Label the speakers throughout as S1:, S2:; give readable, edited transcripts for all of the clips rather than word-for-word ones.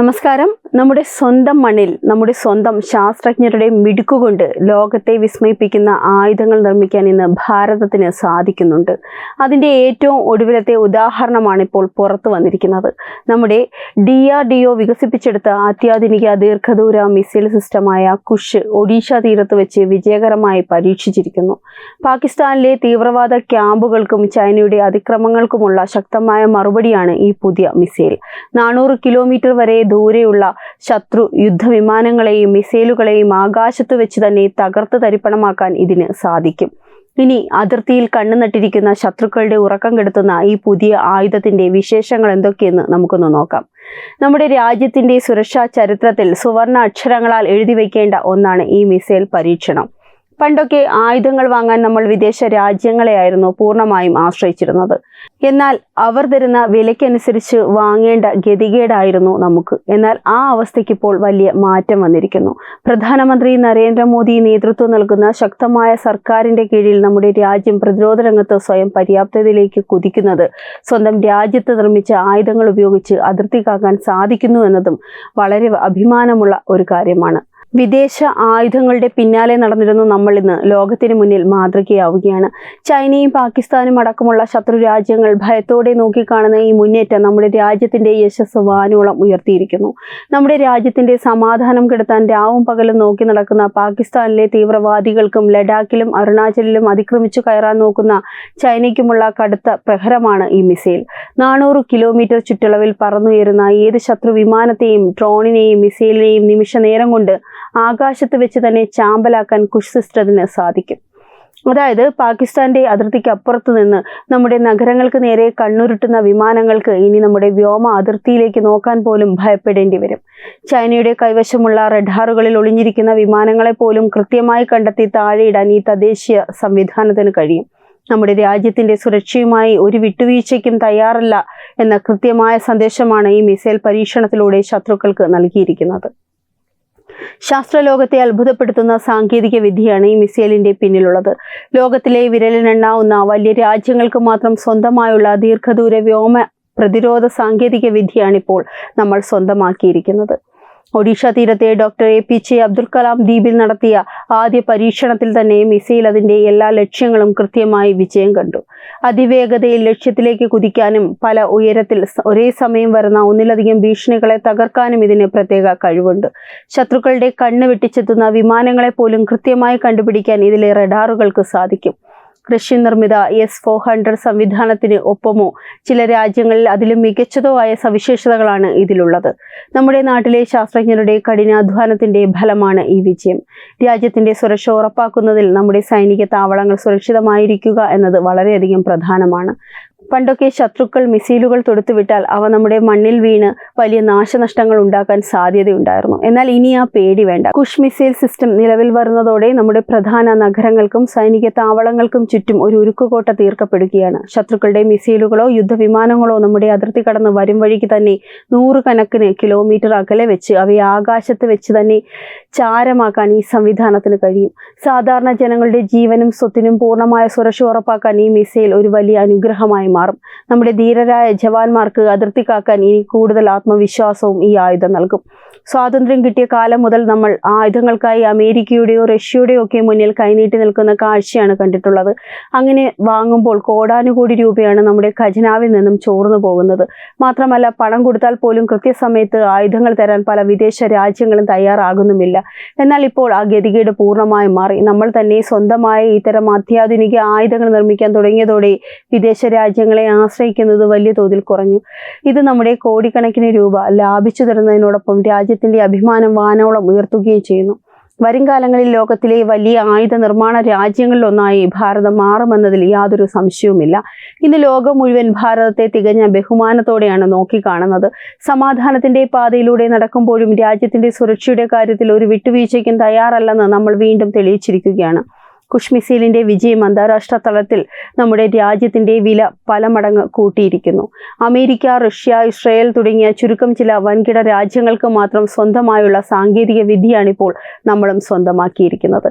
S1: നമസ്കാരം. നമ്മുടെ സ്വന്തം മണ്ണിൽ നമ്മുടെ സ്വന്തം ശാസ്ത്രജ്ഞരുടെ മിടുക്കുകൊണ്ട് ലോകത്തെ വിസ്മയിപ്പിക്കുന്ന ആയുധങ്ങൾ നിർമ്മിക്കാൻ ഇന്ന് ഭാരതത്തിന് സാധിക്കുന്നുണ്ട്. അതിൻ്റെ ഏറ്റവും ഒടുവിലത്തെ ഉദാഹരണമാണ് ഇപ്പോൾ പുറത്തു വന്നിരിക്കുന്നത്. നമ്മുടെ DRDO വികസിപ്പിച്ചെടുത്ത അത്യാധുനിക ദീർഘദൂര മിസൈൽ സിസ്റ്റമായ കുഷ് ഒഡീഷ തീരത്ത് വെച്ച് വിജയകരമായി പരീക്ഷിച്ചിരിക്കുന്നു. പാകിസ്ഥാനിലെ തീവ്രവാദ ക്യാമ്പുകൾക്കും ചൈനയുടെ അതിക്രമങ്ങൾക്കുമുള്ള ശക്തമായ മറുപടിയാണ് ഈ പുതിയ മിസൈൽ. 400 കിലോമീറ്റർ വരെ ദൂരെയുള്ള ശത്രു യുദ്ധവിമാനങ്ങളെയും മിസൈലുകളെയും ആകാശത്ത് വെച്ച് തന്നെ തകർത്ത് തരിപ്പണമാക്കാൻ ഇതിന് സാധിക്കും. ഇനി അതിർത്തിയിൽ കണ്ണുനട്ടിരിക്കുന്ന ശത്രുക്കളുടെ ഉറക്കം കെടുത്തുന്ന ഈ പുതിയ ആയുധത്തിന്റെ വിശേഷങ്ങൾ എന്തൊക്കെയെന്ന് നമുക്കൊന്ന് നോക്കാം. നമ്മുടെ രാജ്യത്തിന്റെ സുരക്ഷാ ചരിത്രത്തിൽ സുവർണ അക്ഷരങ്ങളാൽ എഴുതി വയ്ക്കേണ്ട ഒന്നാണ് ഈ മിസൈൽ പരീക്ഷണം. പണ്ടൊക്കെ ആയുധങ്ങൾ വാങ്ങാൻ നമ്മൾ വിദേശ രാജ്യങ്ങളെയായിരുന്നു പൂർണ്ണമായും ആശ്രയിച്ചിരുന്നത്. എന്നാൽ അവർ തരുന്ന വിലയ്ക്കനുസരിച്ച് വാങ്ങേണ്ട ഗതികേടായിരുന്നു നമുക്ക്. എന്നാൽ ആ അവസ്ഥയ്ക്കിപ്പോൾ വലിയ മാറ്റം വന്നിരിക്കുന്നു. പ്രധാനമന്ത്രി നരേന്ദ്രമോദി നേതൃത്വം നൽകുന്ന ശക്തമായ സർക്കാരിന്റെ കീഴിൽ നമ്മുടെ രാജ്യം പ്രതിരോധ രംഗത്ത് സ്വയം പര്യാപ്തതയിലേക്ക് കുതിക്കുന്നത് സ്വന്തം രാജ്യത്ത് നിർമ്മിച്ച ആയുധങ്ങൾ ഉപയോഗിച്ച് അതിർത്തി കാക്കാൻ സാധിക്കുന്നു എന്നതും വളരെ അഭിമാനമുള്ള ഒരു കാര്യമാണ്. വിദേശ ആയുധങ്ങളുടെ പിന്നാലെ നടന്നിരുന്ന നമ്മൾ ഇന്ന് ലോകത്തിന് മുന്നിൽ മാതൃകയാവുകയാണ്. ചൈനയും പാകിസ്ഥാനും അടക്കമുള്ള ശത്രു രാജ്യങ്ങൾ ഭയത്തോടെ നോക്കിക്കാണുന്ന ഈ മുന്നേറ്റം നമ്മുടെ രാജ്യത്തിന്റെ യശസ് വാനോളം ഉയർത്തിയിരിക്കുന്നു. നമ്മുടെ രാജ്യത്തിന്റെ സമാധാനം കെടുത്താൻ രാവും പകലും നോക്കി നടക്കുന്ന പാകിസ്ഥാനിലെ തീവ്രവാദികൾക്കും ലഡാക്കിലും അരുണാചലിലും അതിക്രമിച്ചു കയറാൻ നോക്കുന്ന ചൈനയ്ക്കുമുള്ള കടുത്ത പ്രഹരമാണ് ഈ മിസൈൽ. 400 കിലോമീറ്റർ ചുറ്റളവിൽ പറന്നുയരുന്ന ഏത് ശത്രു വിമാനത്തെയും ഡ്രോണിനെയും മിസൈലിനെയും നിമിഷ നേരം കൊണ്ട് ആകാശത്ത് വെച്ച് തന്നെ ചാമ്പലാക്കാൻ കുഷ് സിസ്റ്റത്തിന് സാധിക്കും. അതായത് പാകിസ്ഥാന്റെ അതിർത്തിക്ക് അപ്പുറത്തു നിന്ന് നമ്മുടെ നഗരങ്ങൾക്ക് നേരെ കണ്ണുരുട്ടുന്ന വിമാനങ്ങൾക്ക് ഇനി നമ്മുടെ വ്യോമ അതിർത്തിയിലേക്ക് നോക്കാൻ പോലും ഭയപ്പെടേണ്ടി വരും. ചൈനയുടെ കൈവശമുള്ള റഡാറുകളിൽ ഒളിഞ്ഞിരിക്കുന്ന വിമാനങ്ങളെ പോലും കൃത്യമായി കണ്ടെത്തി താഴെയിടാൻ ഈ തദ്ദേശീയ സംവിധാനത്തിന് കഴിയും. നമ്മുടെ രാജ്യത്തിന്റെ സുരക്ഷയുമായി ഒരു വിട്ടുവീഴ്ചയ്ക്കും തയ്യാറല്ല എന്ന കൃത്യമായ സന്ദേശമാണ് ഈ മിസൈൽ പരീക്ഷണത്തിലൂടെ ശത്രുക്കൾക്ക് നൽകിയിരിക്കുന്നത്. ശാസ്ത്രലോകത്തെ അത്ഭുതപ്പെടുത്തുന്ന സാങ്കേതിക വിദ്യയാണ് ഈ മിസൈലിന്റെ പിന്നിലുള്ളത്. ലോകത്തിലെ വിരലിനെണ്ണാവുന്ന വലിയ രാജ്യങ്ങൾക്ക് മാത്രം സ്വന്തമായുള്ള ദീർഘദൂര വ്യോമ പ്രതിരോധ സാങ്കേതിക വിദ്യയാണിപ്പോൾ നമ്മൾ സ്വന്തമാക്കിയിരിക്കുന്നത്. ഒഡീഷ തീരത്തെ ഡോക്ടർ APJ അബ്ദുൽ കലാം ദ്വീപിൽ നടത്തിയ ആദ്യ പരീക്ഷണത്തിൽ തന്നെ മിസൈൽ അതിന്റെ എല്ലാ ലക്ഷ്യങ്ങളും കൃത്യമായി വിജയം കണ്ടു. അതിവേഗതയിൽ ലക്ഷ്യത്തിലേക്ക് കുതിക്കാനും പല ഉയരത്തിൽ ഒരേ സമയം വരുന്ന ഒന്നിലധികം ഭീഷണികളെ തകർക്കാനും ഇതിന് പ്രത്യേക കഴിവുണ്ട്. ശത്രുക്കളുടെ കണ്ണ് വെട്ടിച്ചെത്തുന്ന വിമാനങ്ങളെ പോലും കൃത്യമായി കണ്ടുപിടിക്കാൻ ഇതിലെ റഡാറുകൾക്ക് സാധിക്കും. റഷ്യൻ നിർമ്മിത S-400 സംവിധാനത്തിന് ഒപ്പമോ ചില രാജ്യങ്ങളിൽ അതിലും മികച്ചതോ ആയ സവിശേഷതകളാണ് ഇതിലുള്ളത്. നമ്മുടെ നാട്ടിലെ ശാസ്ത്രജ്ഞരുടെ കഠിനാധ്വാനത്തിന്റെ ഫലമാണ് ഈ വിജയം. രാജ്യത്തിന്റെ സുരക്ഷ ഉറപ്പാക്കുന്നതിൽ നമ്മുടെ സൈനിക താവളങ്ങൾ സുരക്ഷിതമായിരിക്കുക എന്നത് വളരെയധികം പ്രധാനമാണ്. പണ്ടൊക്കെ ശത്രുക്കൾ മിസൈലുകൾ തൊടുത്തുവിട്ടാൽ അവ നമ്മുടെ മണ്ണിൽ വീണ് വലിയ നാശനഷ്ടങ്ങൾ ഉണ്ടാക്കാൻ സാധ്യതയുണ്ടായിരുന്നു. എന്നാൽ ഇനി ആ പേടി വേണ്ട. കുഷ് മിസൈൽ സിസ്റ്റം നിലവിൽ വരുന്നതോടെ നമ്മുടെ പ്രധാന നഗരങ്ങൾക്കും സൈനിക താവളങ്ങൾക്കും ചുറ്റും ഒരു ഉരുക്കുകോട്ട തീർക്കപ്പെടുകയാണ്. ശത്രുക്കളുടെ മിസൈലുകളോ യുദ്ധവിമാനങ്ങളോ നമ്മുടെ അതിർത്തി കടന്ന് വരും വഴിക്ക് തന്നെ 100 കണക്കിന് കിലോമീറ്റർ അകലെ വെച്ച് അവയെ ആകാശത്ത് വെച്ച് തന്നെ ചാരമാക്കാൻ ഈ സംവിധാനത്തിന് കഴിയും. സാധാരണ ജനങ്ങളുടെ ജീവനും സ്വത്തിനും പൂർണ്ണമായ സുരക്ഷ ഉറപ്പാക്കാൻ ഈ മിസൈൽ ഒരു വലിയ അനുഗ്രഹമായി മാറും. നമ്മുടെ ധീരരായ ജവാന്മാർക്ക് അതിർത്തി കാക്കാൻ ഇനി കൂടുതൽ ആത്മവിശ്വാസവും ഈ ആയുധം നൽകും. സ്വാതന്ത്ര്യം കിട്ടിയ കാലം മുതൽ നമ്മൾ ആയുധങ്ങൾക്കായി അമേരിക്കയുടെയോ റഷ്യയുടെയോ ഒക്കെ മുന്നിൽ കൈനീട്ടി നിൽക്കുന്ന കാഴ്ചയാണ് കണ്ടിട്ടുള്ളത്. അങ്ങനെ വാങ്ങുമ്പോൾ കോടാനുകോടി രൂപയാണ് നമ്മുടെ ഖജനാവിൽ നിന്നും ചോർന്നു പോകുന്നത്. മാത്രമല്ല, പണം കൊടുത്താൽ പോലും കൃത്യസമയത്ത് ആയുധങ്ങൾ തരാൻ പല വിദേശ രാജ്യങ്ങളും തയ്യാറാകുന്നുമില്ല. എന്നാൽ ഇപ്പോൾ ആ ഗതികേട് പൂർണ്ണമായും മാറി. നമ്മൾ തന്നെ സ്വന്തമായ ഇത്തരം അത്യാധുനിക ആയുധങ്ങൾ നിർമ്മിക്കാൻ തുടങ്ങിയതോടെ വിദേശ രാജ്യങ്ങളെ ആശ്രയിക്കുന്നത് വലിയ തോതിൽ കുറഞ്ഞു. ഇത് നമ്മുടെ കോടിക്കണക്കിന് രൂപ ലാഭിച്ചു തരുന്നതിനോടൊപ്പം രാജ്യത്തിന്റെ അഭിമാനം വാനോളം ഉയർത്തുകയും ചെയ്യുന്നു. വരും കാലങ്ങളിൽ ലോകത്തിലെ വലിയ ആയുധ നിർമ്മാണ രാജ്യങ്ങളിലൊന്നായി ഭാരതം മാറുമെന്നതിൽ യാതൊരു സംശയവുമില്ല. ഇന്ന് ലോകം മുഴുവൻ ഭാരതത്തെ തികഞ്ഞ ബഹുമാനത്തോടെയാണ് നോക്കിക്കാണുന്നത്. സമാധാനത്തിന്റെ പാതയിലൂടെ നടക്കുമ്പോഴും രാജ്യത്തിന്റെ സുരക്ഷയുടെ കാര്യത്തിൽ ഒരു വിട്ടുവീഴ്ചയ്ക്കും തയ്യാറല്ലെന്ന് നമ്മൾ വീണ്ടും തെളിയിച്ചിരിക്കുകയാണ്. കുഷ് മിസൈലിന്റെ വിജയം അന്താരാഷ്ട്ര തലത്തിൽ നമ്മുടെ രാജ്യത്തിന്റെ വില പല മടങ്ങ് കൂട്ടിയിരിക്കുന്നു. അമേരിക്ക, റഷ്യ, ഇസ്രായേൽ തുടങ്ങിയ ചുരുക്കം ചില വൻകിട രാജ്യങ്ങൾക്ക് മാത്രം സ്വന്തമായുള്ള സാങ്കേതിക വിദ്യയാണിപ്പോൾ നമ്മളും സ്വന്തമാക്കിയിരിക്കുന്നത്.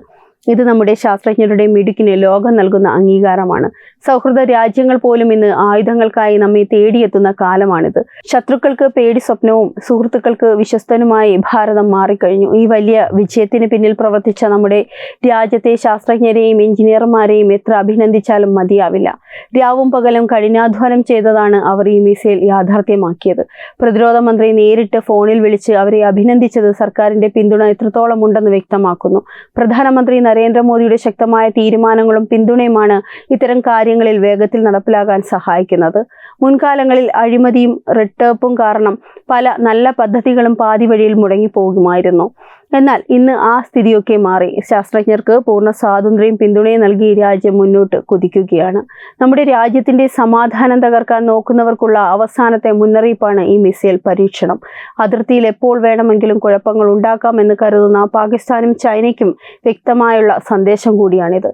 S1: ഇത് നമ്മുടെ ശാസ്ത്രജ്ഞരുടെ മിടുക്കിന് ലോകം നൽകുന്ന അംഗീകാരമാണ്. സൗഹൃദ രാജ്യങ്ങൾ പോലും ഇന്ന് ആയുധങ്ങൾക്കായി നമ്മെ തേടിയെത്തുന്ന കാലമാണിത്. ശത്രുക്കൾക്ക് പേടി സ്വപ്നവും സുഹൃത്തുക്കൾക്ക് വിശ്വസ്തനുമായി ഭാരതം മാറിക്കഴിഞ്ഞു. ഈ വലിയ വിജയത്തിന് പിന്നിൽ പ്രവർത്തിച്ച നമ്മുടെ രാജ്യത്തെ ശാസ്ത്രജ്ഞരെയും എഞ്ചിനീയർമാരെയും എത്ര അഭിനന്ദിച്ചാലും മതിയാവില്ല. രാവും പകലും കഠിനാധ്വാനം ചെയ്തതാണ് അവർ ഈ മിസൈൽ യാഥാർത്ഥ്യമാക്കിയത്. പ്രതിരോധ മന്ത്രി നേരിട്ട് ഫോണിൽ വിളിച്ച് അവരെ അഭിനന്ദിച്ചത് സർക്കാരിന്റെ പിന്തുണ എത്രത്തോളം ഉണ്ടെന്ന് വ്യക്തമാക്കുന്നു. പ്രധാനമന്ത്രി നരേന്ദ്രമോദിയുടെ ശക്തമായ തീരുമാനങ്ങളും പിന്തുണയുമാണ് ഇത്തരം കാര്യങ്ങളിൽ വേഗത്തിൽ നടപ്പിലാകാൻ സഹായിക്കുന്നത്. മുൻകാലങ്ങളിൽ അഴിമതിയും റെഡ് ടേപ്പും കാരണം പല നല്ല പദ്ധതികളും പാതി വഴിയിൽ മുടങ്ങിപ്പോകുമായിരുന്നു. എന്നാൽ ഇന്ന് ആ സ്ഥിതിയൊക്കെ മാറി. ശാസ്ത്രജ്ഞർക്ക് പൂർണ്ണ സ്വാതന്ത്ര്യവും പിന്തുണയും നൽകി രാജ്യം മുന്നോട്ട് കുതിക്കുകയാണ്. നമ്മുടെ രാജ്യത്തിന്റെ സമാധാനം തകർക്കാൻ നോക്കുന്നവർക്കുള്ള അവസാനത്തെ മുന്നറിയിപ്പാണ് ഈ മിസൈൽ പരീക്ഷണം. അതിർത്തിയിൽ എപ്പോൾ വേണമെങ്കിലും കുഴപ്പങ്ങൾ ഉണ്ടാക്കാമെന്ന് കരുതുന്ന പാകിസ്ഥാനും ചൈനയ്ക്കും വ്യക്തമായുള്ള സന്ദേശം കൂടിയാണിത്.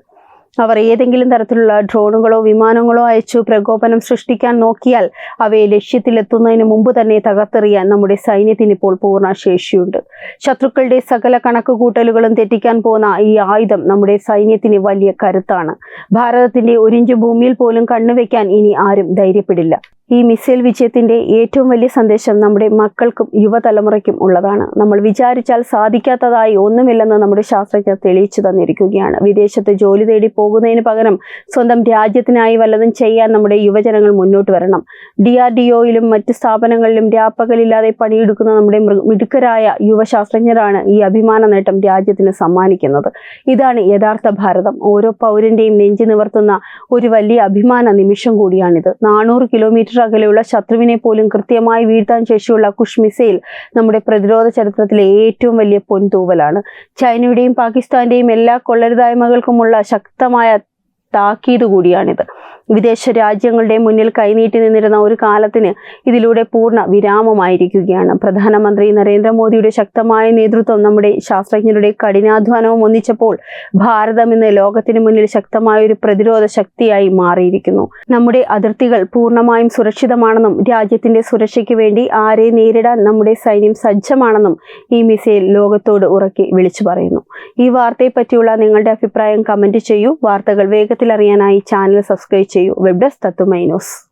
S1: അവർ ഏതെങ്കിലും തരത്തിലുള്ള ഡ്രോണുകളോ വിമാനങ്ങളോ അയച്ചു പ്രകോപനം സൃഷ്ടിക്കാൻ നോക്കിയാൽ അവയെ ലക്ഷ്യത്തിലെത്തുന്നതിന് മുമ്പ് തന്നെ തകർത്തെറിയാൻ നമ്മുടെ സൈന്യത്തിന് ഇപ്പോൾ പൂർണ്ണ ശേഷിയുണ്ട്. ശത്രുക്കളുടെ സകല കണക്കുകൂട്ടലുകളും തെറ്റിക്കാൻ പോകുന്ന ഈ ആയുധം നമ്മുടെ സൈന്യത്തിന് വലിയ കരുത്താണ്. ഭാരതത്തിന്റെ ഒരിഞ്ച് ഭൂമിയിൽ പോലും കണ്ണുവെക്കാൻ ഇനി ആരും ധൈര്യപ്പെടില്ല. ഈ മിസൈൽ വിജയത്തിന്റെ ഏറ്റവും വലിയ സന്ദേശം നമ്മുടെ മക്കൾക്കും യുവതലമുറയ്ക്കും ഉള്ളതാണ്. നമ്മൾ വിചാരിച്ചാൽ സാധിക്കാത്തതായി ഒന്നുമില്ലെന്ന് നമ്മുടെ ശാസ്ത്രജ്ഞർ തെളിയിച്ചു തന്നിരിക്കുകയാണ്. വിദേശത്ത് ജോലി തേടി പോകുന്നതിന് പകരം സ്വന്തം രാജ്യത്തിനായി വല്ലതും ചെയ്യാൻ നമ്മുടെ യുവജനങ്ങൾ മുന്നോട്ട് വരണം. DRDOയിലും മറ്റ് സ്ഥാപനങ്ങളിലും രാപ്പകലില്ലാതെ പണിയെടുക്കുന്ന നമ്മുടെ മിടുക്കരായ യുവശാസ്ത്രജ്ഞരാണ് ഈ അഭിമാന നേട്ടം രാജ്യത്തിന് സമ്മാനിക്കുന്നത്. ഇതാണ് യഥാർത്ഥ ഭാരതം. ഓരോ പൗരന്റെയും നെഞ്ചി നിവർത്തുന്ന ഒരു വലിയ അഭിമാന നിമിഷം കൂടിയാണിത്. 400 കിലോമീറ്റർ അകലെയുള്ള ശത്രുവിനെ പോലും കൃത്യമായി വീഴ്ത്താൻ ശേഷിയുള്ള കുഷ് മിസൈൽ നമ്മുടെ പ്രതിരോധ ചരിത്രത്തിലെ ഏറ്റവും വലിയ പൊൻതൂവലാണ്. ചൈനയുടെയും പാകിസ്ഥാന്റെയും എല്ലാ കൊള്ളരുതായ്മകൾക്കുമുള്ള ശക്തമായ താക്കീത് കൂടിയാണിത്. വിദേശ രാജ്യങ്ങളുടെ മുന്നിൽ കൈനീട്ടി നിന്നിരുന്ന ഒരു കാലത്തിന് ഇതിലൂടെ പൂർണ്ണ വിരാമമായിരിക്കുകയാണ്. പ്രധാനമന്ത്രി നരേന്ദ്രമോദിയുടെ ശക്തമായ നേതൃത്വം നമ്മുടെ ശാസ്ത്രജ്ഞരുടെ കഠിനാധ്വാനവും ഒന്നിച്ചപ്പോൾ ഭാരതം ഇന്ന് ലോകത്തിന് മുന്നിൽ ശക്തമായ ഒരു പ്രതിരോധ ശക്തിയായി മാറിയിരിക്കുന്നു. നമ്മുടെ അതിർത്തികൾ പൂർണ്ണമായും സുരക്ഷിതമാണെന്നും രാജ്യത്തിന്റെ സുരക്ഷയ്ക്ക് വേണ്ടി ആരെ നേരിടാൻ നമ്മുടെ സൈന്യം സജ്ജമാണെന്നും ഈ മിസൈൽ ലോകത്തോട് ഉറക്കെ വിളിച്ചു പറയുന്നു. ഈ വാർത്തയെ പറ്റിയുള്ള നിങ്ങളുടെ അഭിപ്രായം കമന്റ് ചെയ്യൂ. വാർത്തകൾ വേഗത്തിൽ അറിയാനായി ചാനൽ സബ്സ്ക്രൈബ് ചെയ്യൂ. വെബ് ഡെസ്ക് തത്തുമൈ ന്യൂസ്.